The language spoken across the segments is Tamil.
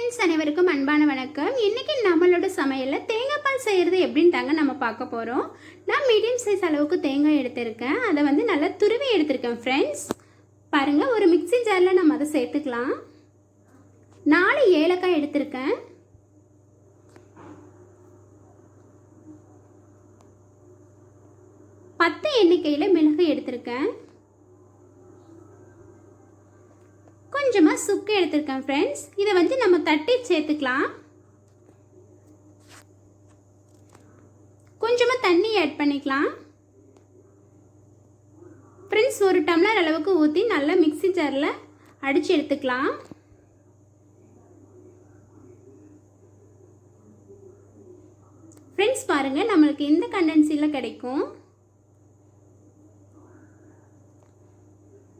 ஃப்ரெண்ட்ஸ் அனைவருக்கும் அன்பான வணக்கம். இன்னைக்கு நம்மளோட சமையல்ல தேங்காய் பால் செய்யறது எப்படின்னு தாங்க நம்ம பார்க்க போறோம். நான் மீடியம் சைஸ் அளவுக்கு தேங்காய் எடுத்திருக்கேன். அதை வந்து நல்லா துருவி எடுத்திருக்கேன் ஃப்ரெண்ட்ஸ். பாருங்க, ஒரு மிக்ஸி ஜார்ல நம்ம அதை சேர்த்துக்கலாம். 4 ஏலக்காய் எடுத்திருக்கேன். பத்து எண்ணிக்கையில் மிளகு எடுத்திருக்கேன். கொஞ்சமாக சுக்கு எடுத்திருக்கேன் ஃப்ரெண்ட்ஸ். இதை வந்து நம்ம தட்டி சேர்த்துக்கலாம். கொஞ்சமாக தண்ணி ஆட் பண்ணிக்கலாம் ஃப்ரெண்ட்ஸ். 1 டம்ளர் அளவுக்கு ஊற்றி நல்லா மிக்ஸி ஜாரில் அடித்து எடுத்துக்கலாம். ஃப்ரெண்ட்ஸ் பாருங்கள், நம்மளுக்கு இந்த கண்டென்சியில் கிடைக்கும்.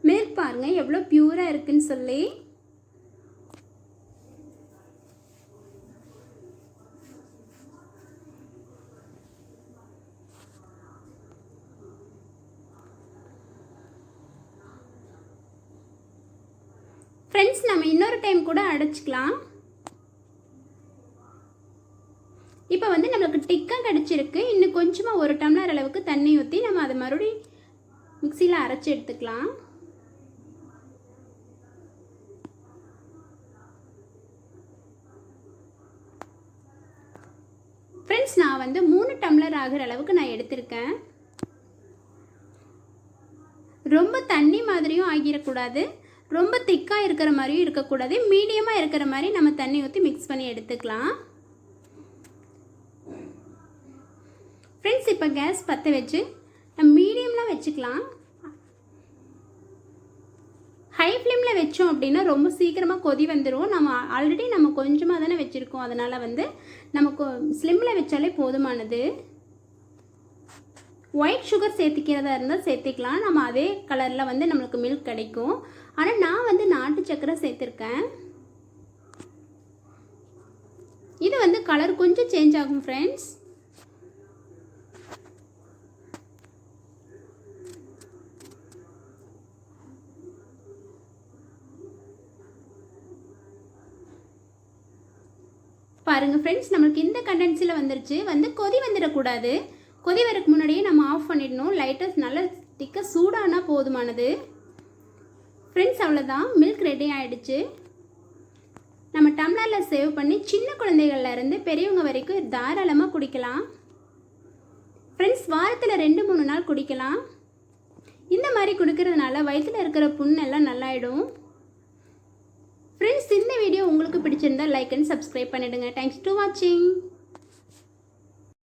மில்க் பாருங்க எவ்வளோ பியூராக இருக்குன்னு சொல்லி. ஃப்ரெண்ட்ஸ், நம்ம இன்னொரு டைம் கூட அடைச்சிக்கலாம். இப்போ வந்து நம்மளுக்கு டிக்காக கிடச்சிருக்கு. இன்னும் கொஞ்சமாக 1 டம்ளர் அளவுக்கு தண்ணி ஊற்றி நம்ம அதை மறுபடியும் மிக்சியில் அரைச்சி எடுத்துக்கலாம். ஃப்ரெண்ட்ஸ், நான் வந்து 3 டம்ளர் ஆகிற அளவுக்கு நான் எடுத்திருக்கேன். ரொம்ப தண்ணி மாதிரியும் ஆகிடக்கூடாது, ரொம்ப திக்காக இருக்கிற மாதிரியும் இருக்கக்கூடாது. மீடியமாக இருக்கிற மாதிரி நம்ம தண்ணி ஊற்றி மிக்ஸ் பண்ணி எடுத்துக்கலாம். ஃப்ரெண்ட்ஸ், இப்போ கேஸ் பற்ற வச்சு நம்ம மீடியம்லாம் வச்சுக்கலாம். ஹை ஃப்ளேமில் வச்சோம் அப்படின்னா ரொம்ப சீக்கிரமாக கொதி வந்துடும். ஆல்ரெடி நம்ம கொஞ்சமாக தானே வச்சுருக்கோம், அதனால் வந்து நமக்கு ஸ்லிம்மில் வச்சாலே போதுமானது. ஒயிட் சுகர் சேர்த்திக்கிறதா இருந்தால் சேர்த்திக்கலாம். நம்ம அதே கலரில் வந்து நம்மளுக்கு மில்க் கிடைக்கும். ஆனால் நான் வந்து நாட்டு சக்கரை சேர்த்துருக்கேன். இது வந்து கலர் கொஞ்சம் சேஞ்ச் ஆகும் ஃப்ரெண்ட்ஸ். பாருங்கள் ஃப்ரெண்ட்ஸ், நம்மளுக்கு இந்த கண்டென்சியில் வந்துருச்சு. வந்து கொதி வந்துடக்கூடாது. கொதி வரக்கு முன்னாடியே நம்ம ஆஃப் பண்ணிடணும். லைட்டாக நல்லா திக்காக சூடானா போதுமானது. ஃப்ரெண்ட்ஸ், அவ்வளோதான், மில்க் ரெடி ஆகிடுச்சு. நம்ம டம்ளரில் சேவ் பண்ணி சின்ன குழந்தைகள்லேருந்து பெரியவங்க வரைக்கும் தாராளமாக குடிக்கலாம். ஃப்ரெண்ட்ஸ், வாரத்தில் 2-3 நாள் குடிக்கலாம். இந்த மாதிரி குடிக்கிறதுனால வயிற்றில் இருக்கிற புண்ணெல்லாம் நல்லாயிடும். ஃப்ரெண்ட்ஸ், இந்த வீடியோ உங்களுக்கு பிடிச்சிருந்தா லைக் அண்ட் சப்ஸ்கிரைப் பண்ணிடுங்க. தேங்க்ஸ் டு வாட்சிங்.